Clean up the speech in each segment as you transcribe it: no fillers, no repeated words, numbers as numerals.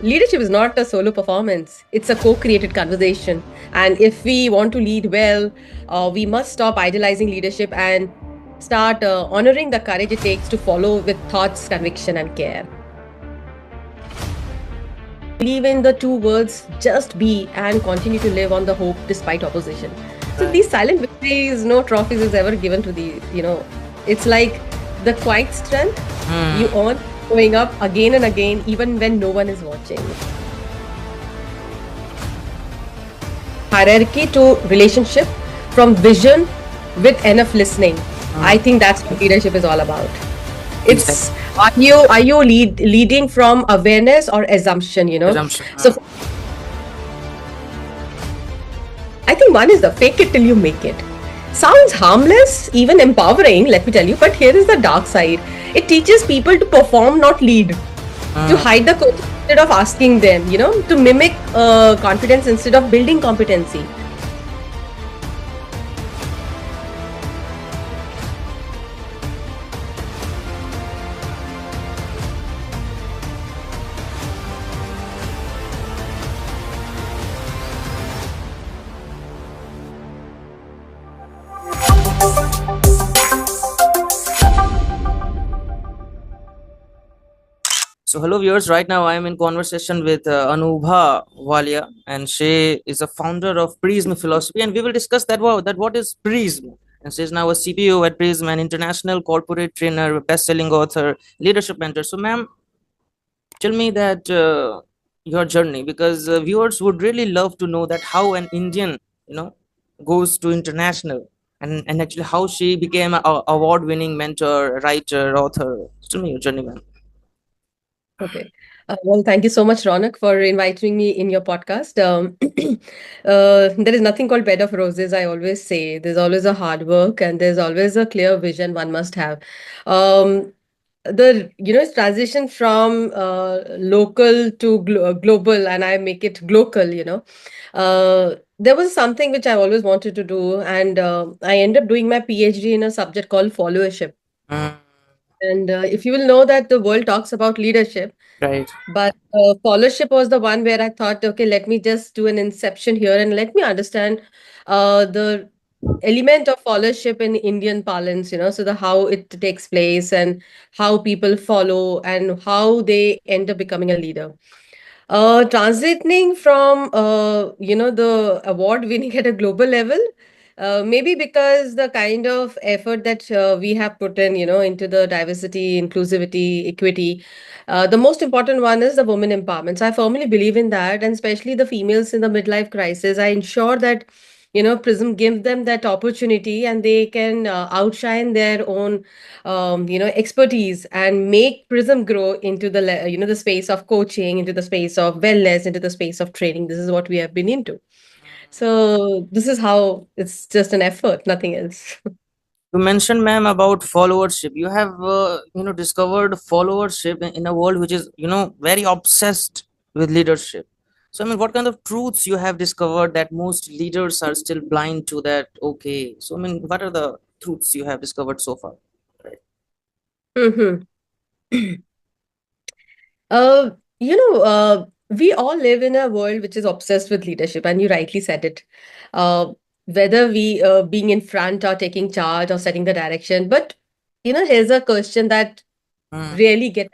Leadership is not a solo performance, it's a co created conversation. And if we want to lead well, we must stop idolizing leadership and start honoring the courage it takes to follow with thoughts, conviction, and care. Believe in the two words just be and continue to live on the hope despite opposition. So Right. these silent victories, no trophies is ever given to it's like the quiet strength you Hmm. earn going up again and again, even when no one is watching. Hierarchy to relationship, from vision with enough listening. I Hmm. think that's what leadership is all about. Exactly. It's are you leading from awareness or assumption, you know? Assumption. So I think one is the fake it till you make it. Sounds harmless, even empowering, let me tell you, but here is the dark side. It teaches people to perform, not lead, to Hmm. hide the coach instead of asking them, to mimic confidence instead of building competency. So, hello viewers. Right now, I am in conversation with Anubha Walia, and she is a founder of Prism Philosophy, and we will discuss that. Wow, that what is Prism? And she is now a CPO at Prism, an international corporate trainer, best-selling author, leadership mentor. So, ma'am, tell me that your journey, because viewers would really love to know that how an Indian, you know, goes to international, and actually how she became a award-winning mentor, writer, author. Tell me your journey, ma'am. Okay. Well, thank you so much, Ronak, for inviting me in your podcast. There is nothing called bed of roses, I always say. There's always a hard work and there's always a clear vision one must have. Um, it's transition from local to global, and I make it global, there was something which I always wanted to do, and I ended up doing my PhD in a subject called followership. Mm, And if you will know that the world talks about leadership, right. but followership was the one where I thought, okay, let me just do an inception here and let me understand the element of followership in Indian parlance, so the how it takes place and how people follow and how they end up becoming a leader. Transiting from the award winning at a global level, maybe because the kind of effort that we have put in, into the diversity, inclusivity, equity. The most important one is the women empowerment. So I firmly believe in that, and especially the females in the midlife crisis. I ensure that Prism gives them that opportunity, and they can outshine their own expertise and make Prism grow into the space of coaching, into the space of wellness, into the space of training. This is what we have been into. So this is how it's just an effort, nothing else. You mentioned, ma'am, about followership. You have, discovered followership in a world which is, very obsessed with leadership. So, I mean, what kind of truths you have discovered that most leaders are still blind to that? Okay. So, I mean, what are the truths you have discovered so far? Right. hmm Uh, we all live in a world which is obsessed with leadership, and you rightly said it. Uh, whether we being in front or taking charge or setting the direction. But here's a question that Mm, really get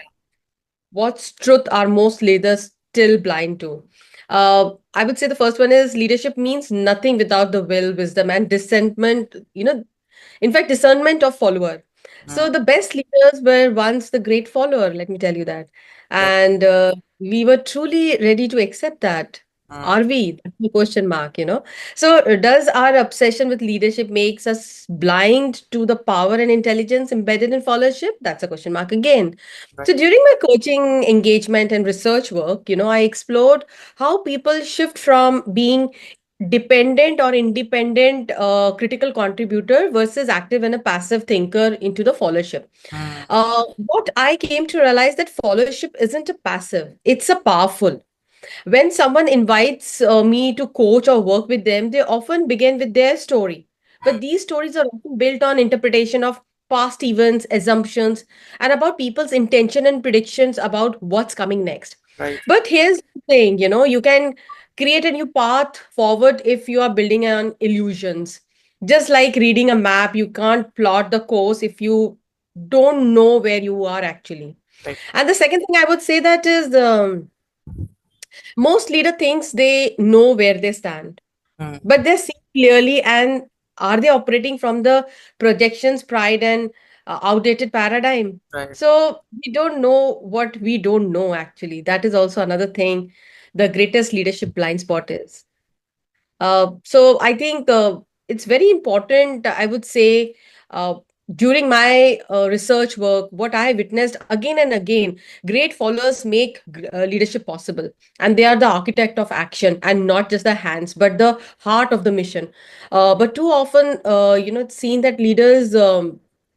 What's truth are most leaders still blind to? I would say the first one is leadership means nothing without the will, wisdom, and discernment. In fact, discernment of follower. So mm, the best leaders were once the great follower. Let me tell you that, right. and we were truly ready to accept that. Mm, Are we? That's the question mark. So, does our obsession with leadership makes us blind to the power and intelligence embedded in followership? That's a question mark again. right. So, during my coaching engagement and research work, I explored how people shift from being dependent or independent critical contributor versus active and a passive thinker into the followership. Mm, What I came to realize that followership isn't a passive; it's a powerful. When someone invites me to coach or work with them, they often begin with their story. But these stories are often built on interpretation of past events, assumptions, and about people's intention and predictions about what's coming next. Right. But here's the thing, you can create a new path forward if you are building on illusions. Just like reading a map, you can't plot the course if you don't know where you are actually. Right. And the second thing I would say that is most leader thinks they know where they stand, Mm, but they see clearly, and are they operating from the projections, pride, and outdated paradigm? right. So we don't know what we don't know actually. That is also another thing the greatest leadership blind spot is. So I think it's very important, I would say, uh, during my research work, what I witnessed again and again, great followers make leadership possible. And they are the architect of action and not just the hands, but the heart of the mission. But too often, it's seen that leaders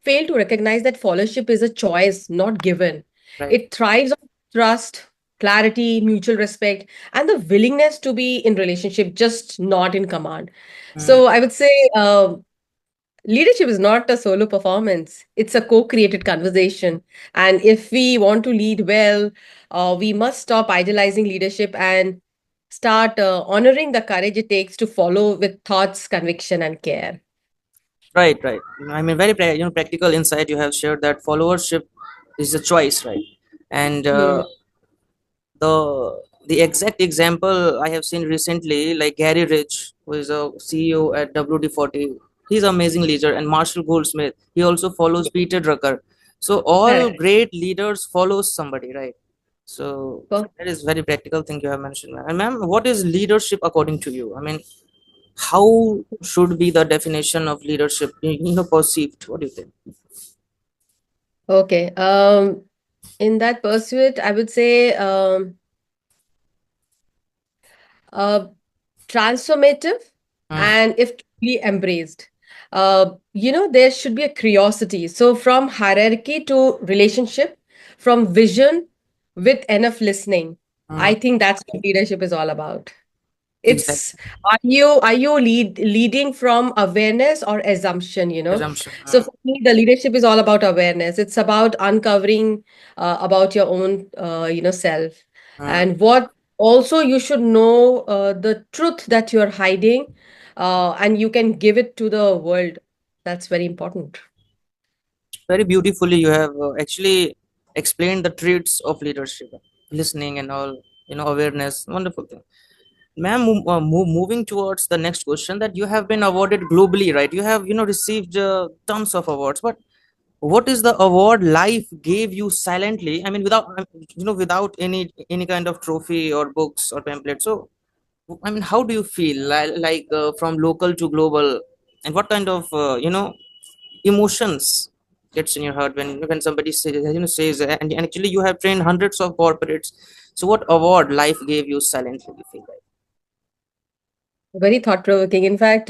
fail to recognize that followership is a choice, not given. Right. It thrives on trust, clarity, mutual respect, and the willingness to be in relationship, just not in command. Mm, So I would say leadership is not a solo performance, it's a co-created conversation. And if we want to lead well, we must stop idolizing leadership and start honoring the courage it takes to follow with thoughts, conviction, and care. right. Right. I mean, very practical insight you have shared, that followership is a choice, right? And Hmm. the exact example I have seen recently, like Gary Rich, who is a CEO at WD-40. He's an amazing leader, and Marshall Goldsmith. He also follows Peter Drucker. So all Correct. great leaders follows somebody, right? So Per- that is very practical thing you have mentioned, ma'am. And ma'am, what is leadership according to you? I mean, how should be the definition of leadership? Perceived. What do you think? Okay. In that pursuit, I would say uh, transformative, Mm, and if truly embraced. There should be a curiosity. So, from hierarchy to relationship, from vision with enough listening. I mm, think that's what leadership is all about. It's exactly. leading from awareness or assumption? Assumption. So for me, the leadership is all about awareness. It's about uncovering about your own self, Mm. and what also you should know the truth that you're hiding, and you can give it to the world. That's very important. Very beautifully you have actually explained the traits of leadership, listening and all, awareness. Wonderful thing, ma'am. Moving towards the next question, that you have been awarded globally, right? You have received tons of awards, but what is the award life gave you silently? I mean, without without any kind of trophy or books or pamphlet. So I mean, how do you feel, like from local to global, and what kind of emotions gets in your heart when somebody says, and actually you have trained hundreds of corporates. So what award life gave you silently, you feel like? Very thought-provoking. In fact,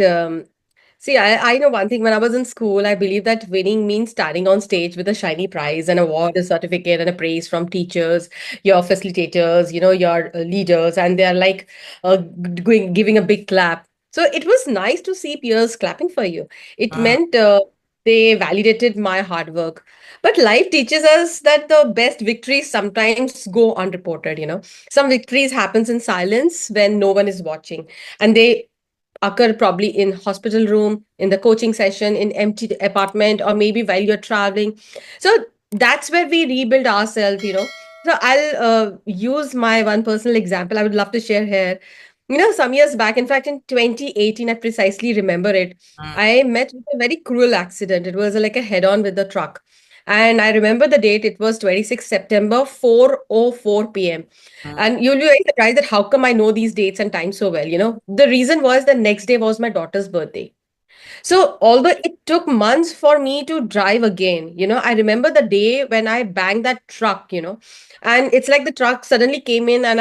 see, I know one thing. When I was in school, I believe that winning means standing on stage with a shiny prize, an award, a certificate, and a praise from teachers, your facilitators, your leaders, and they're like giving a big clap. So it was nice to see peers clapping for you. It Mm, meant they validated my hard work. But life teaches us that the best victories sometimes go unreported. Some victories happens in silence when no one is watching, and they occur probably in hospital room, in the coaching session, in empty apartment, or maybe while you're traveling. So that's where we rebuild ourselves. So I'll use my one personal example I would love to share here. Some years back, in fact in 2018, I precisely remember it. mm, I met with a very cruel accident. It was like a head on with the truck, and I remember the date. It was 26 September, 4:04 p.m. mm, And you'll be very surprised that how come I know these dates and times so well. The reason was the next day was my daughter's birthday. So although it took months for me to drive again, I remember the day when I banged that truck, and it's like the truck suddenly came in, and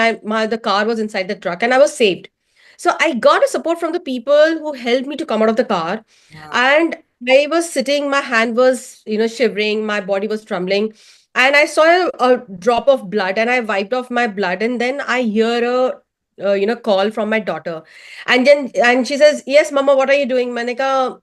the car was inside the truck and I was saved. So I got a support from the people who helped me to come out of the car, mm. and I was sitting, my hand was shivering, my body was trembling, and I saw a drop of blood, and I wiped off my blood, and then I hear a call from my daughter, and she says, "Yes, Mama, what are you doing?" मैंने कहा,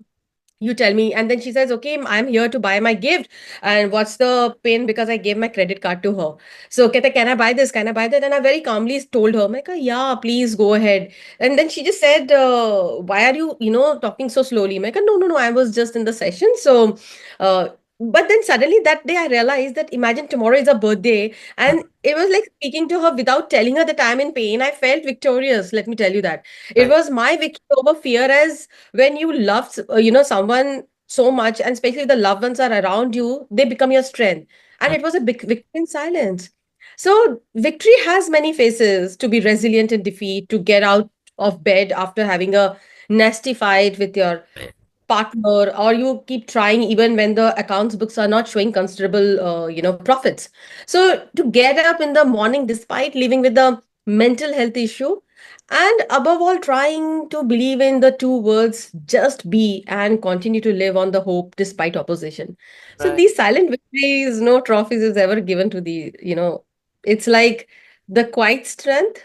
You tell me. And then she says, okay, I'm here to buy my gift. And what's the pain? Because I gave my credit card to her. So, Kehte, can I buy this? Can I buy that? And I very calmly told her, like, yeah, please go ahead. And then she just said, why are you, talking so slowly? I'm like, no, no, no, I was just in the session. So, but then suddenly that day I realized that imagine tomorrow is a birthday. And it was like speaking to her without telling her that I'm in pain. I felt victorious. Let me tell you that. It Right. was my victory over fear, as when you love someone so much, and especially the loved ones are around you, they become your strength. And Mm, it was a big victory in silence. So victory has many faces: to be resilient in defeat, to get out of bed after having a nasty fight with your right. partner, or you keep trying even when the accounts books are not showing considerable profits. So to get up in the morning despite living with the mental health issue, and above all trying to believe in the two words, just be, and continue to live on the hope despite opposition. So Right. these silent victories, no trophies is ever given to it's like the quiet strength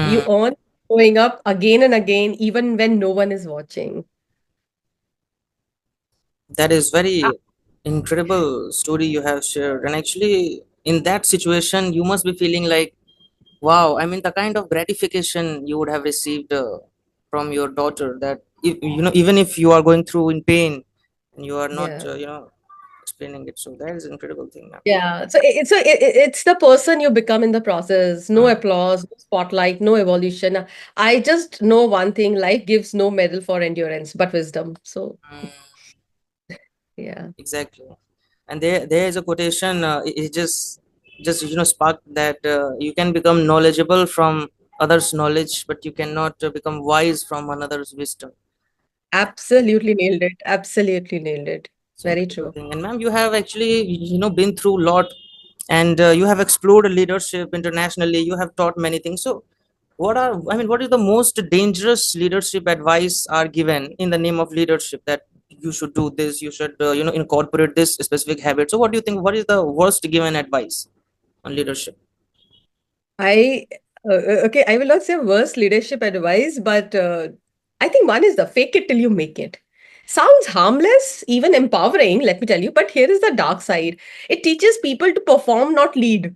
you Mm, earn showing up again and again even when no one is watching. that is very incredible story you have shared. And actually, in that situation, you must be feeling like, wow, I mean, the kind of gratification you would have received from your daughter, that if, even if you are going through in pain and you are not, Yeah. explaining it. So that is an incredible thing, ma'am. Yeah. So it's the person you become in the process. No applause, no spotlight, no evolution. I just know one thing: life gives no medal for endurance, but wisdom. So Mm, yeah, exactly. And there is a quotation. It just sparked that you can become knowledgeable from others' knowledge, but you cannot become wise from another's wisdom. absolutely nailed it. Absolutely nailed it. It's an Very incredible true. thing. And ma'am, you have actually been through a lot, and you have explored leadership internationally. You have taught many things. So, what is the most dangerous leadership advice are given in the name of leadership, that you should do this, you should incorporate this specific habit. So, what do you think? What is the worst given advice on leadership? I okay, I will not say worst leadership advice, but I think one is the fake it till you make it. Sounds harmless, even empowering, let me tell you, but here is the dark side. It teaches people to perform, not lead,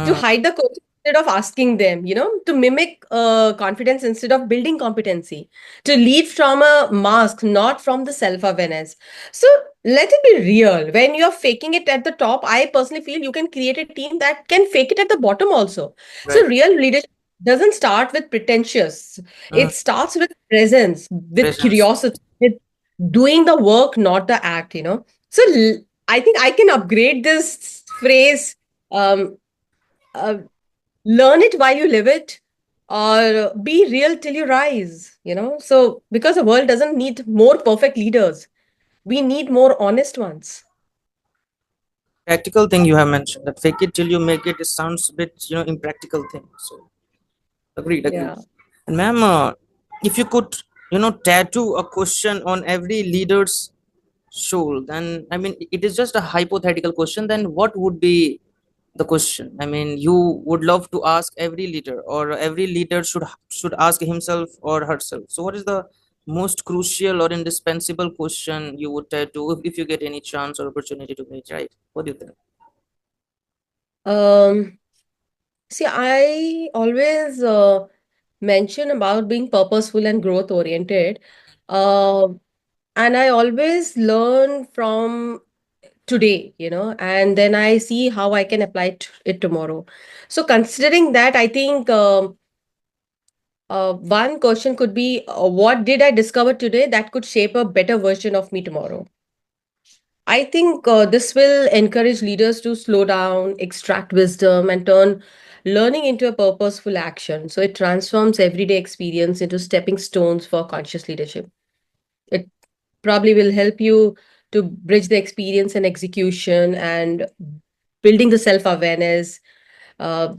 to Mm, hide the coach instead of asking them, to mimic confidence instead of building competency, to lead from a mask, not from the self awareness. So let it be real. When you're faking it at the top, I personally feel you can create a team that can fake it at the bottom also. So right. real leadership doesn't start with pretentious, Mm, it starts with presence, with presence. curiosity, with doing the work, not the act. So I think I can upgrade this phrase. Um, uh, Learn it while you live it, or be real till you rise. So because the world doesn't need more perfect leaders, we need more honest ones. Practical thing you have mentioned, that fake it till you make it. It sounds a bit impractical thing. So agreed, agreed. Yeah. And ma'am, if you could tattoo a question on every leader's soul, then I mean, it is just a hypothetical question. Then what would be the question? I mean, you would love to ask every leader, or every leader should ask himself or herself. So what is the most crucial or indispensable question you would tattoo if you get any chance or opportunity to meet, right? What do you think? um See, I always mention about being purposeful and growth oriented, uh, and I always learn from today, and then I see how I can apply it tomorrow. So considering that, I think one question could be, what did I discover today that could shape a better version of me tomorrow? I think this will encourage leaders to slow down, extract wisdom, and turn learning into a purposeful action. So it transforms everyday experience into stepping stones for conscious leadership. It probably will help you to bridge the experience and execution, and building the self awareness,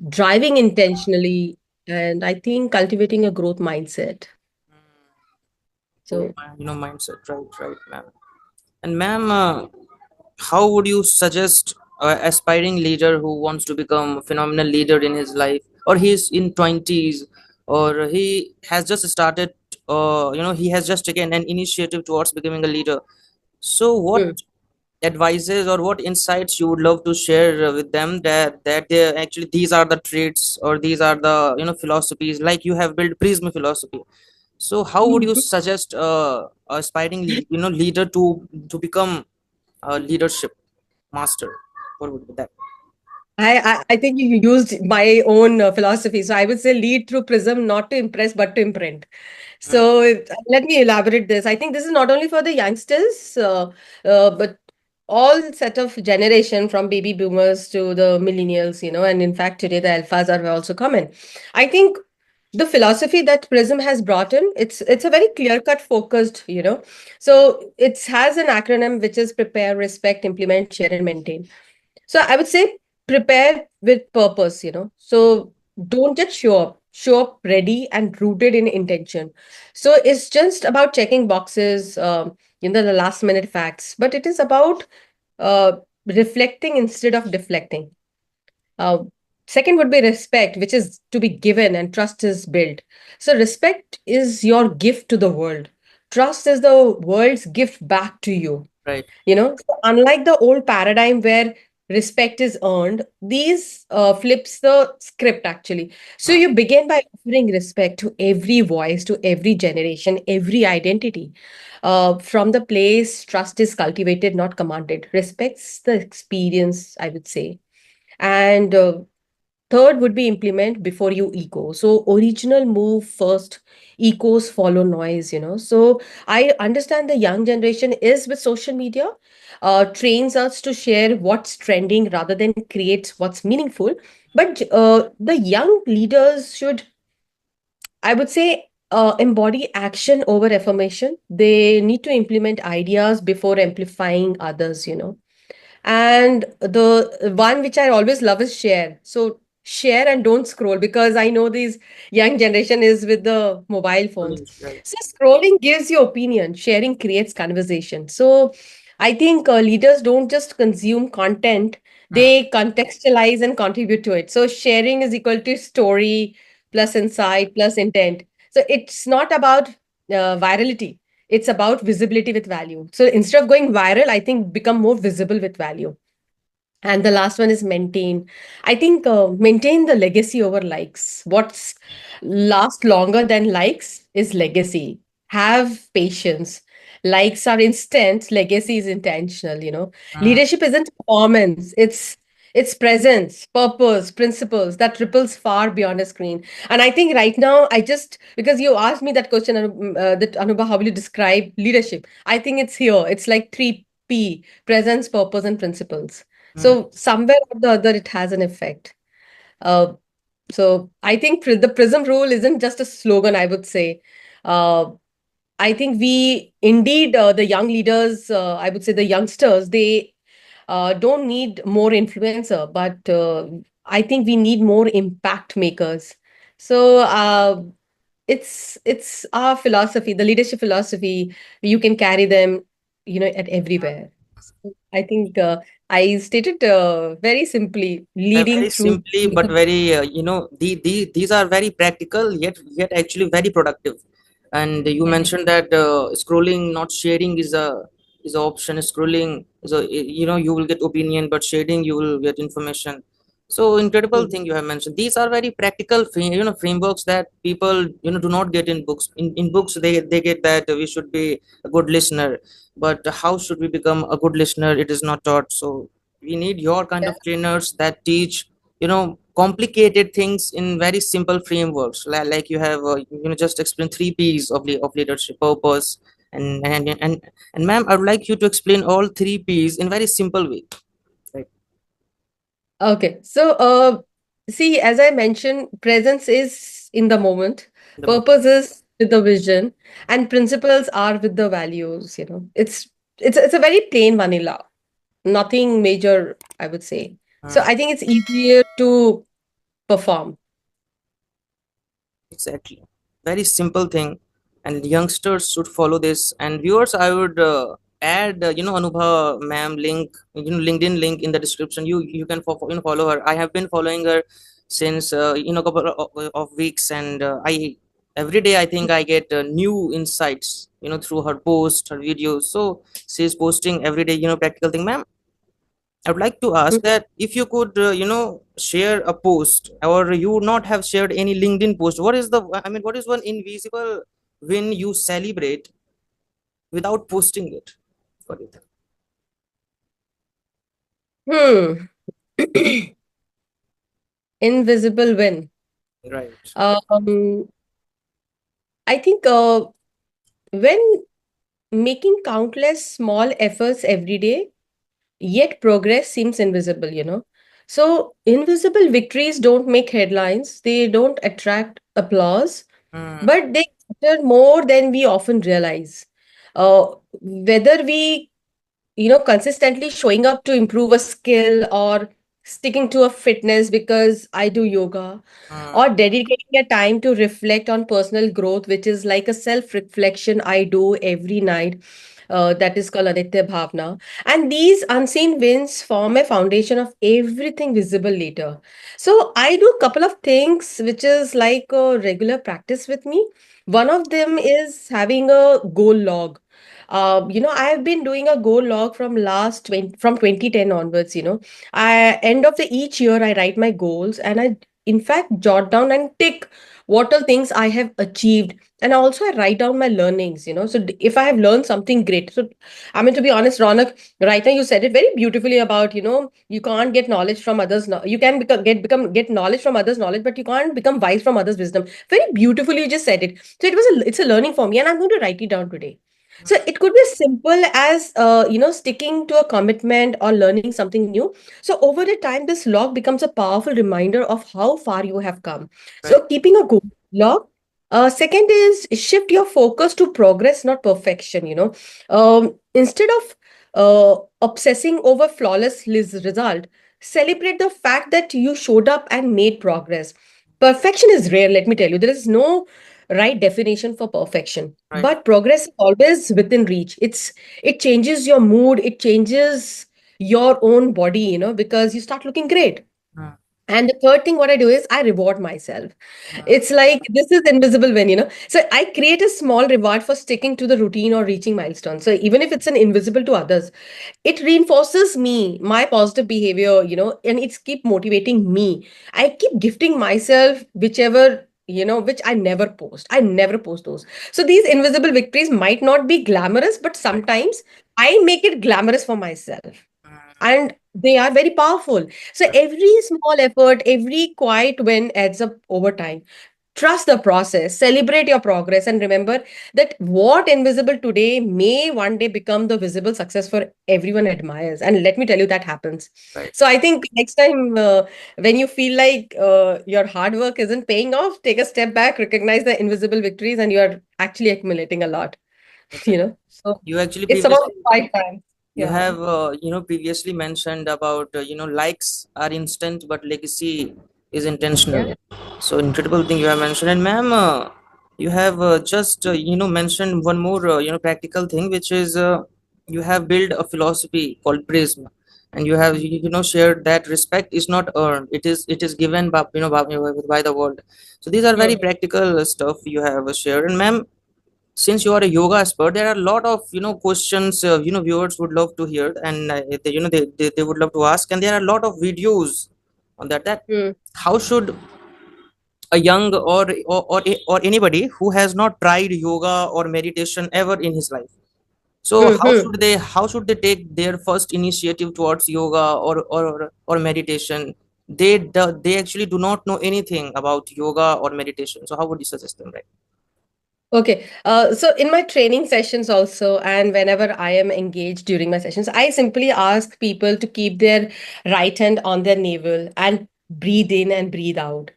driving intentionally, and I think cultivating a growth mindset. Growth So, mindset, right, ma'am. And ma'am, how would you suggest aspiring leader who wants to become a phenomenal leader in his life, or he's in 20s, or he has just started, he has just taken an initiative towards becoming a leader. So what Mm. advices or what insights you would love to share with them, that they actually these are the traits or these are the philosophies, like you have built Prism philosophy. So how would you Mhm. suggest a aspiring leader to become a leadership master? What would be that? I think you used my own philosophy. So I would say lead through Prism, not to impress, but to imprint. Mm, So let me elaborate this. I think this is not only for the youngsters, but all set of generation from baby boomers to the millennials, and in fact today the alphas are also common. I think the philosophy that Prism has brought in, it's a very clear cut focused, so it has an acronym which is prepare, respect, implement, share, and maintain. So I would say prepare with purpose, So don't just show up ready and rooted in intention. So it's just about checking boxes, the last minute facts, but it is about uh, reflecting instead of deflecting. Uh, Second would be respect, which is to be given and trust is built. So respect is your gift to the world. Trust is the world's gift back to you. right. So unlike the old paradigm where respect is earned, these flips the script actually. So Mm, you begin by offering respect to every voice, to every generation, every identity. From the place trust is cultivated, not commanded. Respects the experience, I would say. And third would be implement before you echo. So original move first, ecos follow noise, So I understand the young generation is with social media, trains us to share what's trending rather than create what's meaningful. But the young leaders should, I would say, embody action over affirmation. They need to implement ideas before amplifying others, And the one which I always love is share. So share and don't scroll, because I know this young generation is with the mobile phones. right. So scrolling gives you opinion, sharing creates conversation. So I think leaders don't just consume content, Mm, they contextualize and contribute to it. So sharing is equal to story plus insight plus intent. So it's not about virality, it's about visibility with value. So instead of going viral, I think become more visible with value. And the last one is maintain. I think maintain the legacy over likes. What's last longer than likes is legacy. Have patience. Likes are instant, legacy is intentional, mm, Leadership isn't performance, it's presence, purpose, principles that ripples far beyond a screen. And I think right now, I just, because you asked me that question, that Anubha, how will you describe leadership? I think it's here. It's like 3P: presence, purpose, and principles. mm. So somewhere or the other, it has an effect. Uh, so I think the Prism rule isn't just a slogan, I would say. Uh, I think we indeed, the young leaders, I would say the youngsters, they don't need more influencer, but I think we need more impact makers. So it's our philosophy, the leadership philosophy. You can carry them, at everywhere. So I think I stated very simply, leading Very through. simply, but very these are very practical, yet actually very productive. And you Correct. mentioned that scrolling, not sharing, is a option. Scrolling is a, you will get opinion, but sharing you will get information. So incredible Mm. thing you have mentioned. These are very practical frameworks that people do not get in books. In books they get that we should be a good listener, but how should we become a good listener, it is not taught. So we need your kind Yeah. of trainers that teach complicated things in very simple frameworks, like you have just explained 3 P's of leadership: purpose, and ma'am, I would like you to explain all 3 P's in very simple way, right? Okay. So, see, as I mentioned, presence is in the moment, The mo- purpose is with the vision, and principles are with the values. It's a very plain vanilla, nothing major, I would say. So Mm, I think it's easier to perform. exactly, very simple thing, and youngsters should follow this. And viewers, I would add Anubha ma'am link, LinkedIn link in the description. You can follow her. I have been following her since couple of weeks, and I every day I think I get new insights, through her posts, her videos. So she's posting every day, practical thing. Ma'am, I would like to ask that if you could, share a post, or you would not have shared any LinkedIn post, what is one invisible win you celebrate without posting it? What do you think? Hmm. Invisible win. Right. Um, I think when making countless small efforts every day, yet progress seems invisible, So invisible victories don't make headlines, they don't attract applause, Hmm. but they matter more than we often realize. Whether we consistently showing up to improve a skill, or sticking to a fitness because I do yoga, Hmm. or dedicating a time to reflect on personal growth, which is like a self reflection I do every night. That is called Aditya Bhavna. And these unseen wins form a foundation of everything visible later. So I do a couple of things which is like a regular practice with me. One of them is having a goal log. I have been doing a goal log from last 20, from 2010 onwards. I end of the each year I write my goals, and I in fact jot down and tick what all things I have achieved, and also I write down my learnings. So if I have learned something great, so I mean, to be honest, Ronak, right now you said it very beautifully about you can't get knowledge from others. You can get knowledge from others' knowledge, but you can't become wise from others' wisdom. Very beautifully you just said it. So it's a learning for me, and I'm going to write it down today. So it could be as simple as sticking to a commitment or learning something new. So over the time, this log becomes a powerful reminder of how far you have come. Right. So keeping a goal log. Second is shift your focus to progress, not perfection. Instead of obsessing over flawless result, celebrate the fact that you showed up and made progress. Perfection is rare. Let me tell you, there is no right definition for perfection, Right. but progress is always within reach. It changes your mood, it changes your own body, because you start looking great. Hmm. And the third thing what I do is I reward myself. Hmm. It's like this is invisible win, so I create a small reward for sticking to the routine or reaching milestones. So even if it's an invisible to others, it reinforces me, my positive behavior, and it's keep motivating me. I keep gifting myself whichever, which I never post those. So these invisible victories might not be glamorous, but Right. sometimes I make it glamorous for myself, Hmm. and they are very powerful. So Right. every small effort, every quiet win adds up over time. Trust the process, celebrate your progress, and remember that what invisible today may one day become the visible success for everyone admires. And let me tell you, that happens. Right. So I think next time when you feel like your hard work isn't paying off, take a step back, recognize the invisible victories, and you are actually accumulating a lot. Exactly. So You actually it's about previously five times. you Yeah. have previously mentioned about likes are instant but legacy is Yeah. intentional. So incredible thing you have mentioned. And ma'am, you have just mentioned one more practical thing, which is you have built a philosophy called prism, and you have shared that respect is not earned, it is given by by the world. So these are very Hmm. practical stuff you have shared. And ma'am, since you are a yoga expert, there are a lot of questions viewers would love to hear, and they would love to ask, and there are a lot of videos on that Hmm. how should a young or anybody who has not tried yoga or meditation ever in his life, so Hmm. Hmm. how should they take their first initiative towards yoga or meditation? They actually do not know anything about yoga or meditation, so how would you suggest them, right? Okay. So in my training sessions also, and whenever I am engaged during my sessions, I simply ask people to keep their right hand on their navel and breathe in and breathe out.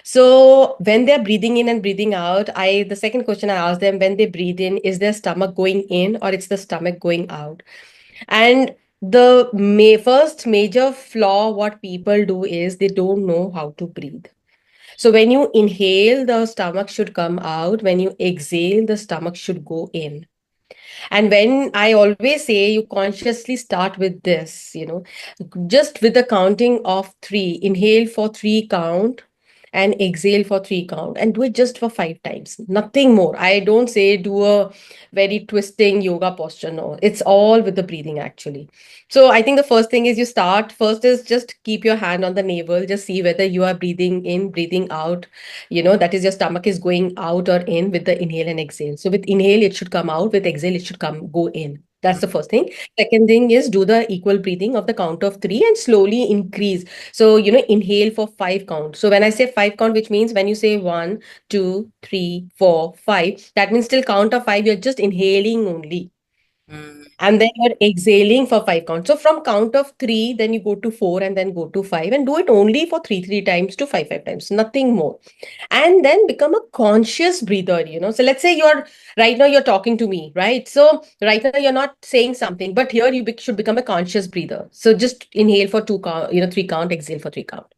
So when they're breathing in and breathing out, the second question I ask them, when they breathe in, is their stomach going in or it's the stomach going out? And the first major flaw what people do is they don't know how to breathe. So when you inhale, the stomach should come out. When you exhale, the stomach should go in. And when I always say you consciously start with this, just with the counting of three, inhale for three count, and exhale for 3 count and do it just for 5 times. Nothing more. I don't say do a very twisting yoga posture. No, it's all with the breathing actually. So I think the first thing is you start first is just keep your hand on the navel, just see whether you are breathing in, breathing out. That is your stomach is going out or in with the inhale and exhale. So with inhale, it should come out. With exhale, it should go in. That's the first thing. Second thing is do the equal breathing of the count of three and slowly increase. So, inhale for 5 count. So when I say 5 count, which means when you say 1, 2, 3, 4, 5, that means till count of 5, you're just inhaling only. Mm, And then you're exhaling for 5 counts. So from count of three, then you go to four and then go to five and do it only for three times to five times, nothing more. And then become a conscious breather. So let's say right now you're talking to me, right? So right now you're not saying something, but here you should become a conscious breather. So just inhale for 2 count, 3 count, exhale for 3 count.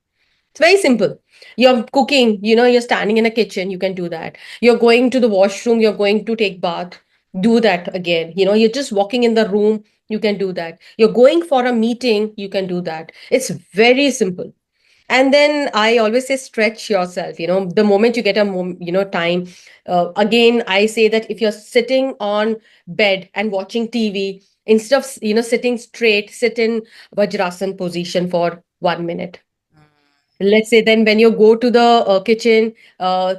It's very simple. You're cooking, you're standing in a kitchen, you can do that. You're going to the washroom, you're going to take bath, do that again. You're just walking in the room, you can do that. You're going for a meeting, you can do that. It's very simple. And then I always say stretch yourself, the moment you get time. Again, I say that if you're sitting on bed and watching TV, instead of, sitting straight, sit in Vajrasan position for 1 minute. Let's say then when you go to the kitchen,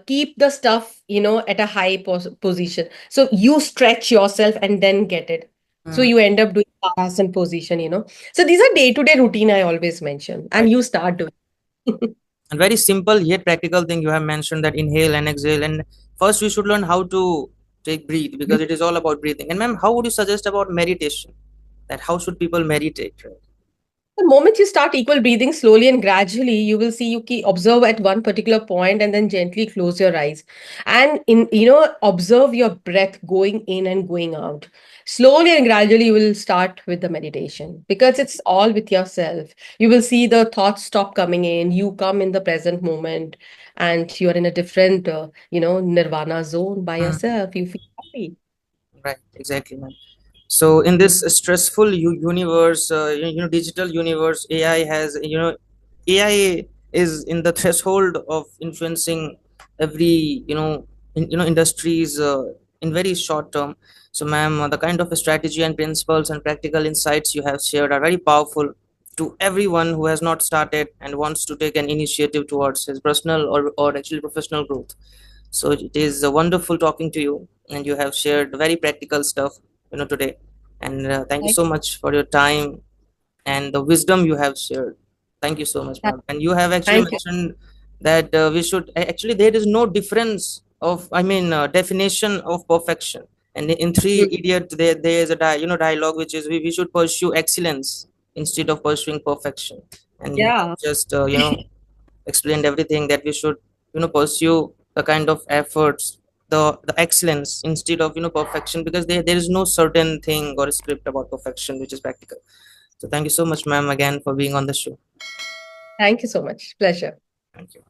keep the stuff at a high position, so you stretch yourself and then get it, so mm. you end up doing asana position. So these are day to day routine I always mention, and Right. you start doing. And very simple yet practical thing you have mentioned, that inhale and exhale. And first we should learn how to take breathe, because it is all about breathing. And ma'am, how would you suggest about meditation? That how should people meditate? Right? The moment you start equal breathing slowly and gradually, you will see you keep observe at one particular point and then gently close your eyes. And observe your breath going in and going out. Slowly and gradually, you will start with the meditation because it's all with yourself. You will see the thoughts stop coming in, you come in the present moment, and you're in a different, nirvana zone by Mm. yourself. You feel happy. Right, exactly, ma'am. So in this stressful universe, digital universe, AI has, AI is in the threshold of influencing every, industries in very short term. So, ma'am, the kind of strategy and principles and practical insights you have shared are very powerful to everyone who has not started and wants to take an initiative towards his personal or actually professional growth. So it is wonderful talking to you, and you have shared very practical stuff, today. And thank you Thank so much for your time and the wisdom you have shared. Thank you so much, ma'am. And you have actually thank you. mentioned that we should actually, there is no difference of, I mean, definition of perfection. And in Three Mm. Idiot, there is a dialogue which is we should pursue excellence instead of pursuing perfection. And you have Yeah. just explained everything, that we should pursue the kind of efforts, the excellence instead of perfection, because there is no certain thing or script about perfection which is practical. So thank you so much, ma'am, again for being on the show. Thank you so much. Pleasure. Thank you.